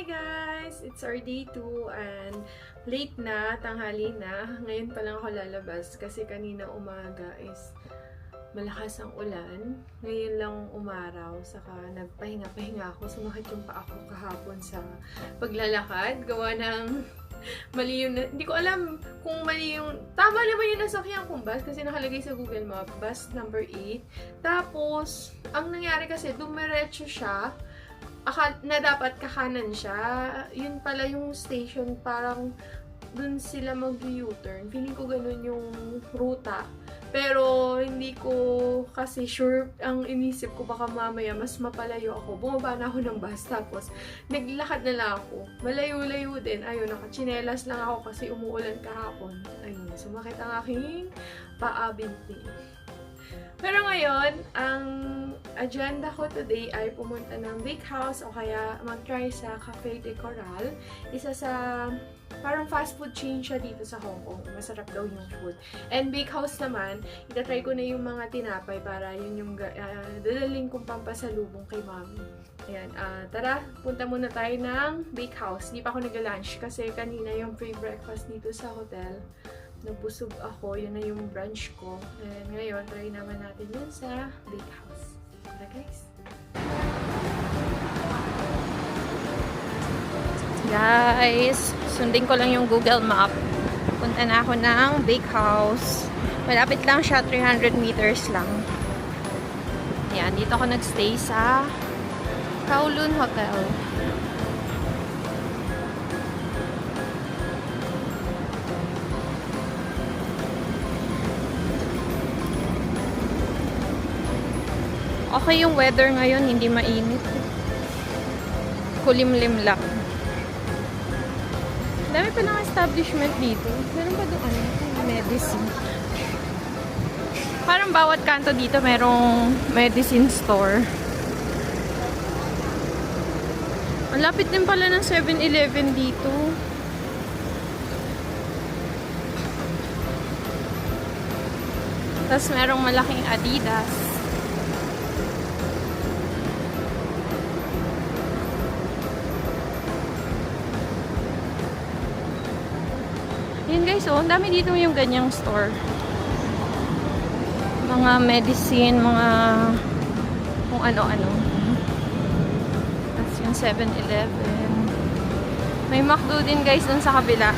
guys! It's our day 2 and late na, tanghali na. Ngayon pa lang ako lalabas kasi kanina umaga is malakas ang ulan. Ngayon lang umaraw, saka nagpahinga-pahinga ako. Sumakit yung paa ko kahapon sa paglalakad. Gawa ng mali yung, hindi ko alam kung mali yung, tama naman yung nasakyan kong bus kasi nakalagay sa Google Map, bus number 8. Tapos, ang nangyari kasi, dumiretso siya, na dapat kakanan siya. Yun pala yung station, parang dun sila mag-U-turn. Feeling ko ganun yung ruta. Pero hindi ko kasi sure, ang inisip ko baka mamaya mas mapalayo ako. Bumaba na ako ng bus, tapos naglakad na lang ako. Malayo-layo din. Ayun, nakachinelas lang ako kasi umuulan kahapon. Ayun, sumakit ang aking paa binti. Pero ngayon, ang agenda ko today ay pumunta ng bakehouse o kaya mag-try sa Cafe de Coral. Isa sa parang fast food chain siya dito sa Hong Kong. Masarap daw yung food. And bakehouse naman, itatry ko na yung mga tinapay para yun yung dadaling kong pampasalubong kay mami. Ayan, tara, punta muna tayo ng bakehouse. Hindi pa ako nag-lunch kasi kanina yung free breakfast dito sa hotel. Nabusog ako, yun na yung brunch ko. And ngayon, try naman natin yun sa bakehouse. Tara guys! Guys, sundin ko lang yung Google Map. Punta na ako ng bakehouse. Malapit lang siya, 300 meters lang. Yan, dito ako nagstay sa Kowloon Hotel. Okay yung weather ngayon, hindi mainit. Kulimlim lang. Dami pa ng establishment dito. Meron pa doon medicine. Parang bawat kanto dito merong medicine store. Ang lapit din pala ng 7-Eleven dito. Tapos merong malaking Adidas. Yun guys, oh, ang dami dito yung ganyang store. Mga medicine, mga kung ano-ano. Tapos yung 7-Eleven. May McDo din guys dun sa kabila.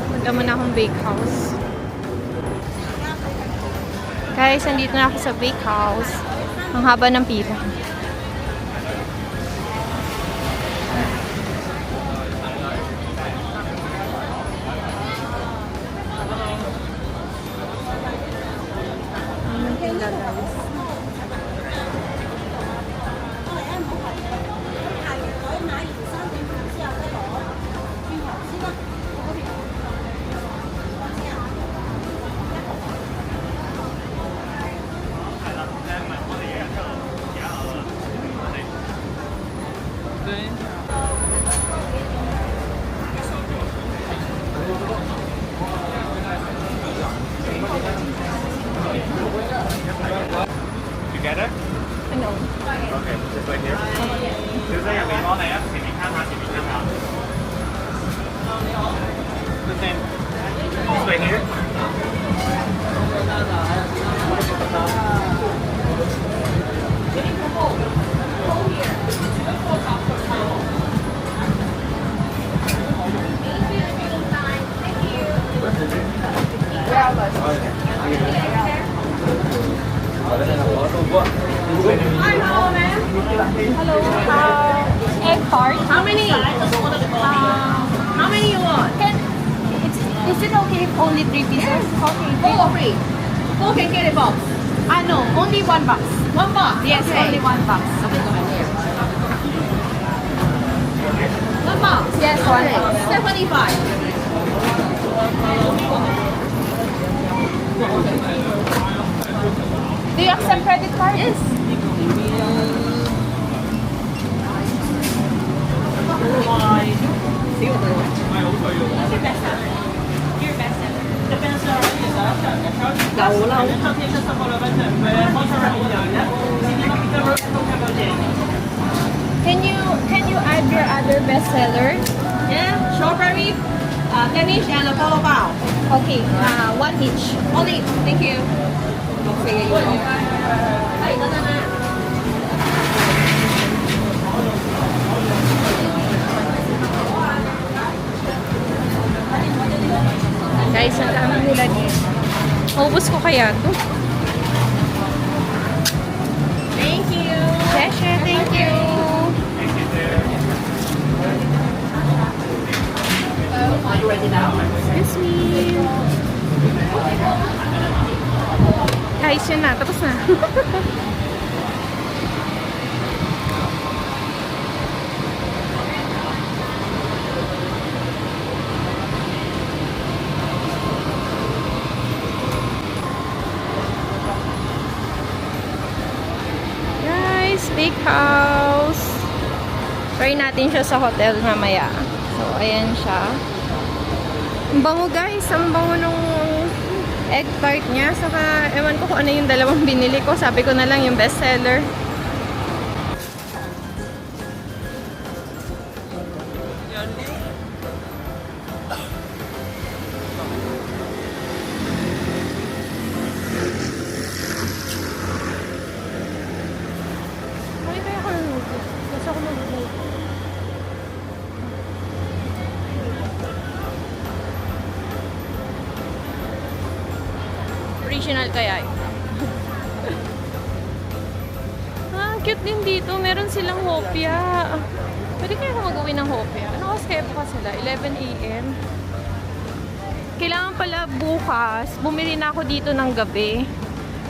Punta muna akong bakehouse. Guys, andito na ako sa bakehouse. Ang haba ng pila. Together? Ano? Okay, just right here. 小姐入面攞嚟啊，前面攤下，前面攤下。The same. Just right here. Hello. Egg tart. How many? How many you want? Is it okay if only 3 pieces? Okay. Four free. Four can get a box. No, only 1 box. One box. Yes, okay. only 1 box. One box. Yes, one box. 75. Do you accept credit card? Yes. Gầu lâu. Can you your best seller? Yeah, strawberry, Danish and a polo bao. Okay, one each. Only, thank you. Okay, you go. Ay, no. Guys, ang dami nila dito. Maubos ko kaya to. Thank you. Pleasure, thank you. Are you ready now? Excuse me. Guys, yun na. Tapos na. Guys, big house. Try natin siya sa hotel mamaya. So, ayan siya. Ang bango guys, ang bango nung egg tart niya. Saka, ewan ko kung ano yung dalawang binili ko. Sabi ko na lang yung best seller. Ay, kaya ako naluto. Basta ako naluto. Original kaya yun. Cute din dito. Meron silang hopia. Pwede kaya ako mag-uwi ng hopia. Ano kasi kaya pa sila? 11 a.m. Kailangan pala bukas, bumili na ako dito ng gabi.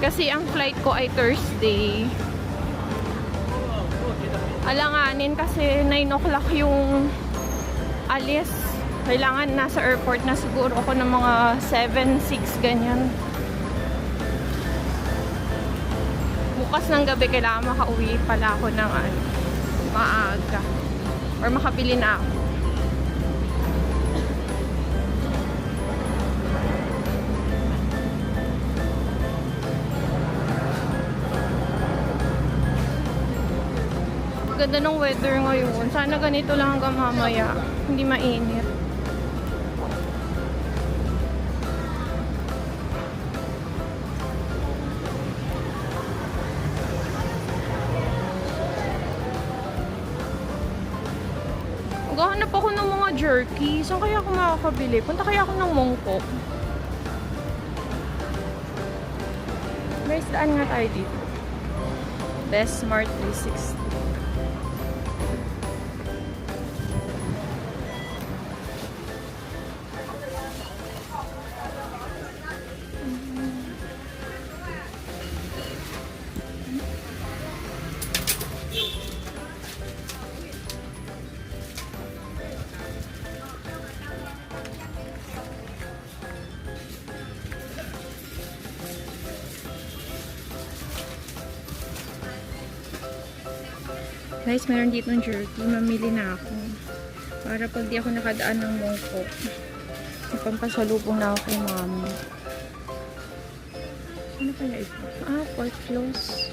Kasi ang flight ko ay Thursday. Alanganin kasi 9 o'clock yung alis. Kailangan nasa airport na siguro ako ng mga 7, 6 ganyan. Bukas ng gabi kailangan makauwi pala ako ng maaga. Or makabili na ako. Ganda ng weather ngayon. Sana ganito lang hanggang mamaya. Hindi mainit. Maghahanap ako ng mga jerky. Saan kaya ako makakabili? Punta kaya ako ng Mongkok. May isdaan nga tayo dito. Best Smart 360. Guys, meron dito ng jerky. Mamili na ako. Para pag di ako nakadaan ng Mongkok, pampasalubong na ako kay mami. Ano kaya ito? Pork floss.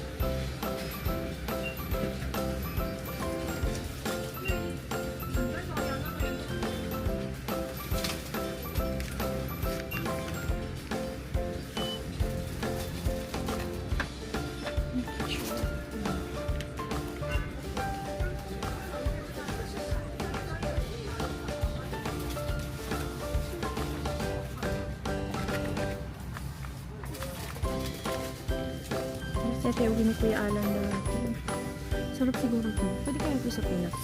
Kasi yung ko yung alam na natin. Sarap siguro ito. Pwede kaya ito sa Pinas.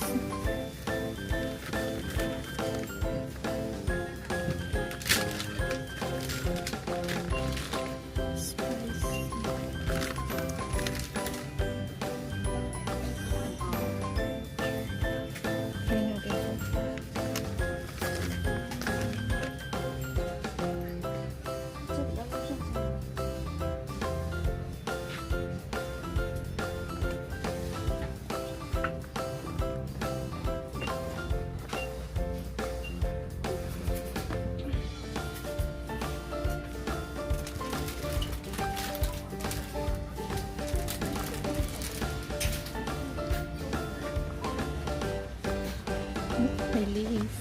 Spicy. Try natin ito. Nilis.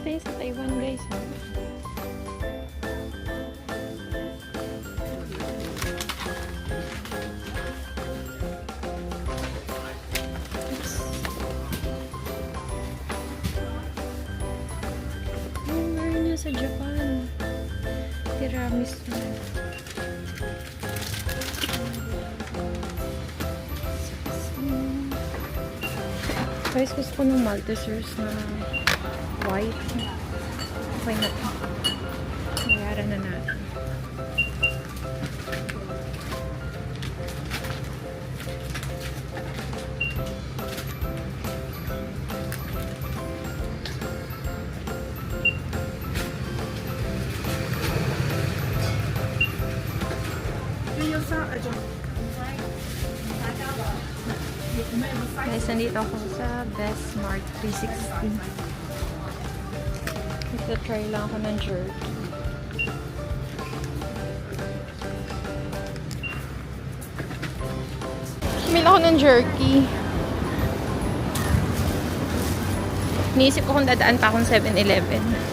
Tayo sa Taiwan guys. Meron niya sa Japan. Tiramisu. Guys, gusto ko ng Maltesers na white. Okay na ito. Mayara na natin. Guys, nandito ako sa Best Smart 360. Ito-try lang ako ng jerky. Bumili ako ng jerky. Niisip ko kung dadaan pa akong 7-Eleven.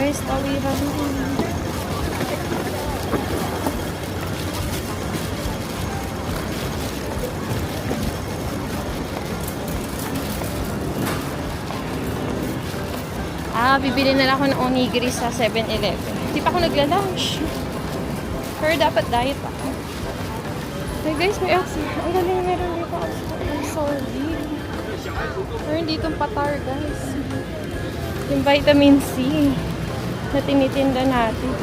Guys, tawiran din. Bibili na lang ako ng onigiri sa 7-Eleven. Hindi pa ako nagla-lunch. Pero dapat diet ako. Hey guys, may oxy. Ang galing, meron dito ang solid. Meron dito patar, guys. Yung vitamin C na tinitinda natin.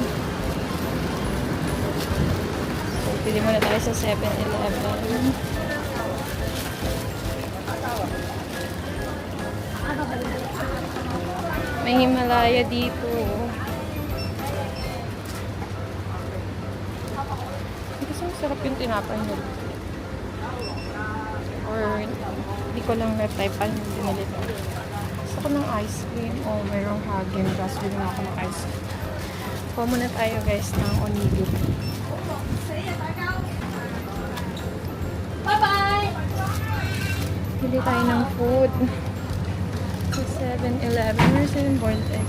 So, pili muna tayo sa 7-Eleven. May Himalaya dito. Kasi masarap yung tinapay nyo. Or, hindi ko lang na-type pa yung binili ko. Gusto ko ng ice cream. O, mayroong Hagen. Tapos bilhin ako ng ice cream. Kuha muna tayo guys ng onigiri. Bye-bye! Bili tayo ng food. Sa 7-Eleven. Where's yung boiled egg?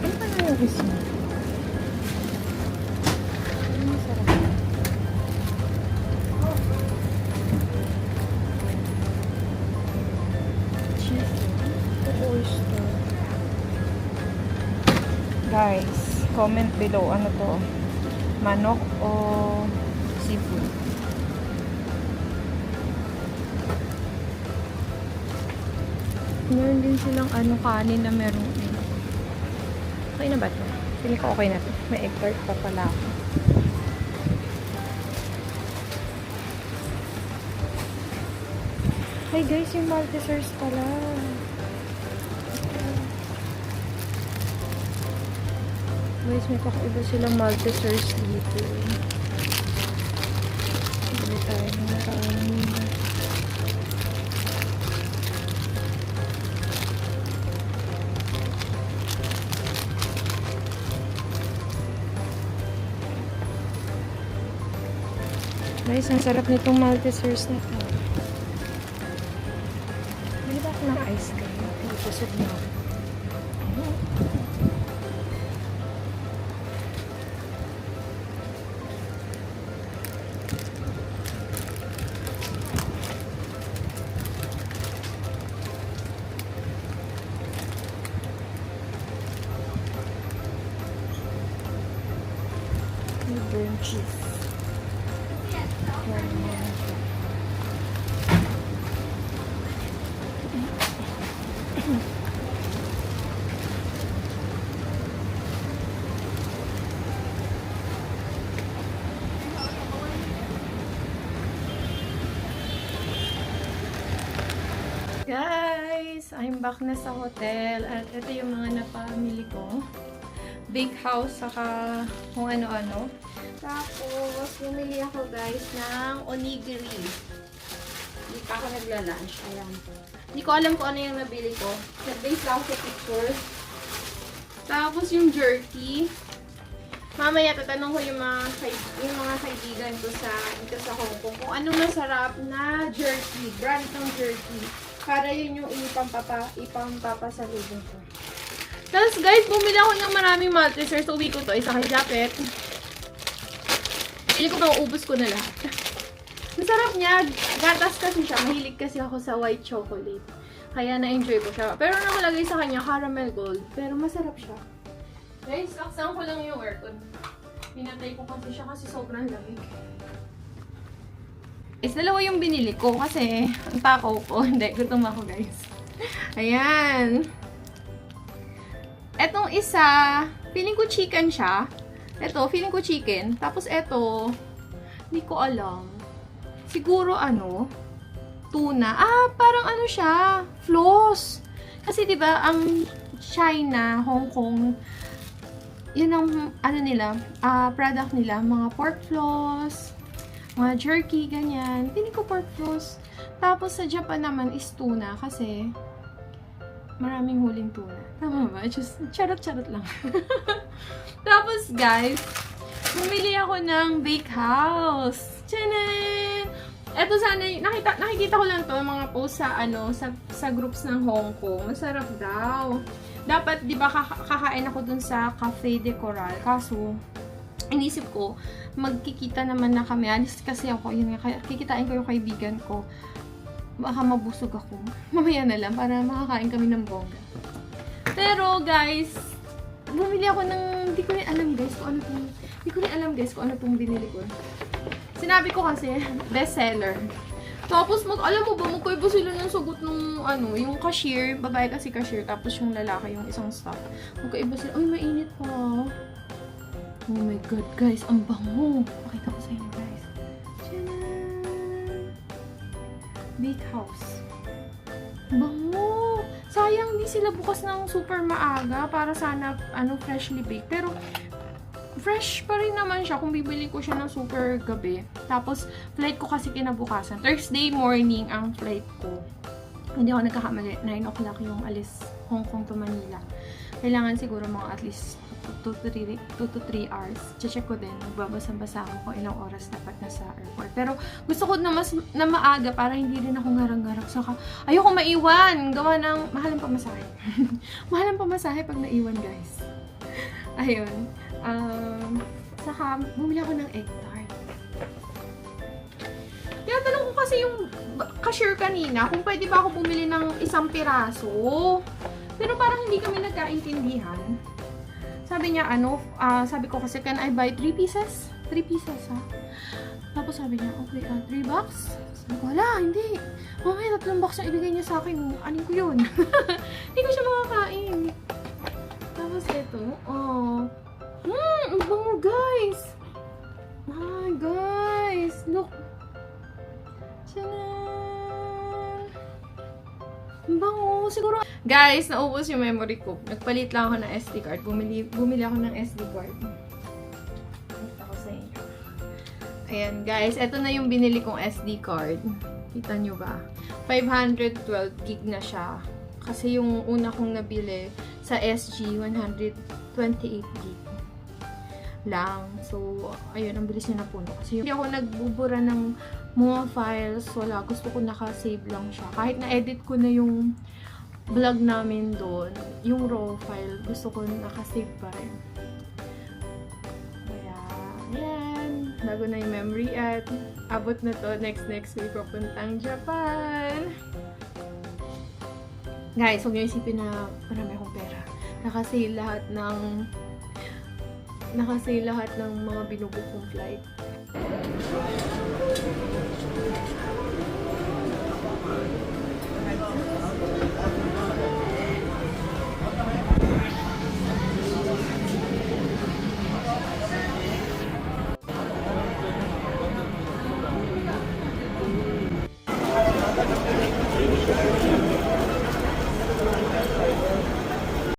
Ano pa na yung gusto mo? Guys, comment below ano to, manok o seafood. Meron din silang ano, kanin na meron. Okay na ba ito? Feeling ko okay na ito. May egg tart pa pala ako. Hi guys, yung Maltesers pala. Guys, may kakaiba silang Maltesers dito. Bili tayo ng kanin. Guys, ang sarap nitong Maltesers na ito. Bili ba ako ng ice cream? Busog na ako. cheese. Yan, yan. Guys, I'm back na sa hotel at ito yung mga napamili ko. Big house, saka kung ano-ano. Tapos, bumili ako guys ng onigiri. Hindi pa ako nagla-lunch. Ayan. Hindi ko alam kung ano yung nabili ko. Nag-base lang ako sa picture. Tapos yung jerky. Mamaya tatanong ko yung mga kaibigan ko dito sa Hong Kong kung anong masarap na jerky. Brand ng jerky. Para yun yung ipampapasalubong ko. Tapos guys, bumili ako ng maraming Maltesers. Uwi ko to. Isa kay Japet. Pili ko mauubos ko na lahat. Masarap niya. Gatas kasi siya. Mahilig kasi ako sa white chocolate. Kaya na-enjoy ko siya. Pero nakalagay sa kanya caramel gold. Pero masarap siya. Guys, laksan ko lang yung aircon. Pinatay ko kasi siya kasi sobrang lamig. Dalawa yung binili ko kasi ang takaw ko. Hindi, gutom ako guys. Ayan. Etong isa, feeling ko chicken siya. Ito, feeling ko chicken. Tapos ito, hindi ko alam. Siguro tuna. Parang siya, floss. Kasi 'di ba ang China, Hong Kong, yun ang product nila, mga pork floss, mga jerky, ganyan. Pili ko pork floss. Tapos sa Japan naman is tuna kasi maraming huling tuna. Tama ba? Just charot-charot lang. Tapos guys, bumili ako ng bake house. Tchanan! Eto sana, nakikita ko lang to mga post sa groups ng Hong Kong. Masarap daw. Dapat, di ba, kakain ako dun sa Cafe de Coral. Kaso, inisip ko, magkikita naman na kami. Alis kasi ako, kikitain ko yung kaibigan ko. Baka mabusog ako. Mamaya na lang, para makakain kami ng bongga. Pero, guys, bumili ako ng, hindi ko rin alam guys kung ano tong binili ko. Sinabi ko kasi, bestseller. Tapos, alam mo ba, magkaiba sila ng sagot ng, yung cashier, babae kasi cashier, tapos yung lalaki, yung isang staff. Magkaiba sila, uy, mainit pa. Oh my God, guys, ang bango. Pakita ko sa inyo, guys. Tchanan! Bake house. Bango! Sayang, di sila bukas ng super maaga para sana, freshly baked. Pero, fresh pa rin naman siya kung bibili ko siya ng super gabi. Tapos, flight ko kasi kinabukasan. Thursday morning ang flight ko. Hindi ako nagkakamali. 9 o'clock yung alis Hong Kong to Manila. Kailangan siguro mga at least 2 to 3 hours. Check ko din. Magbabasa-basa ako kung ilang oras dapat na sa airport. Pero gusto ko na maaga para hindi rin ako ngarang-ngarang. Saka, ayoko maiwan. Gawa ng mahal ang pamasahe. Mahal ang pamasahe pag naiwan, guys. Ayun. Saka, bumili ako ng egg tart. Tinatanong ko kasi yung cashier kanina kung pwede ba ako bumili ng isang piraso. Pero parang hindi kami nagkaintindihan. Sabi niya, sabi ko kasi, can I buy 3 pieces? 3 pieces, ha? Tapos sabi niya, okay, 3 bucks? Sabi ko, wala, hindi. Mamaya 3 bucks yung ibigay niya sa akin. Anin ko yun? Hindi ko siya makakain. Tapos ito, ang bango, guys! Ah, guys! Look! Tchanan! Ang bango! Siguro, guys, naubos yung memory ko. Nagpalit lang ako ng SD card. Bumili ako ng SD card. Pakita ko sa inyo. Ayan, guys. Ito na yung binili kong SD card. Kita nyo ba? 512 gig na siya. Kasi yung una kong nabili sa SG, 128 gig lang. So, ayun, ang bilis niya napuno. Kasi hindi ako nagbubura ng mga files. Wala. Gusto ko naka-save lang siya. Kahit na-edit ko na yung vlog namin doon, yung raw file, gusto ko naka-save pa rin. Kaya, ayan. Bago na yung memory at abot na to. Next week papuntang Japan. Guys, huwag niyo isipin na marami akong pera. Naka-sale lahat ng nakasay lahat ng mga binubook kong flight.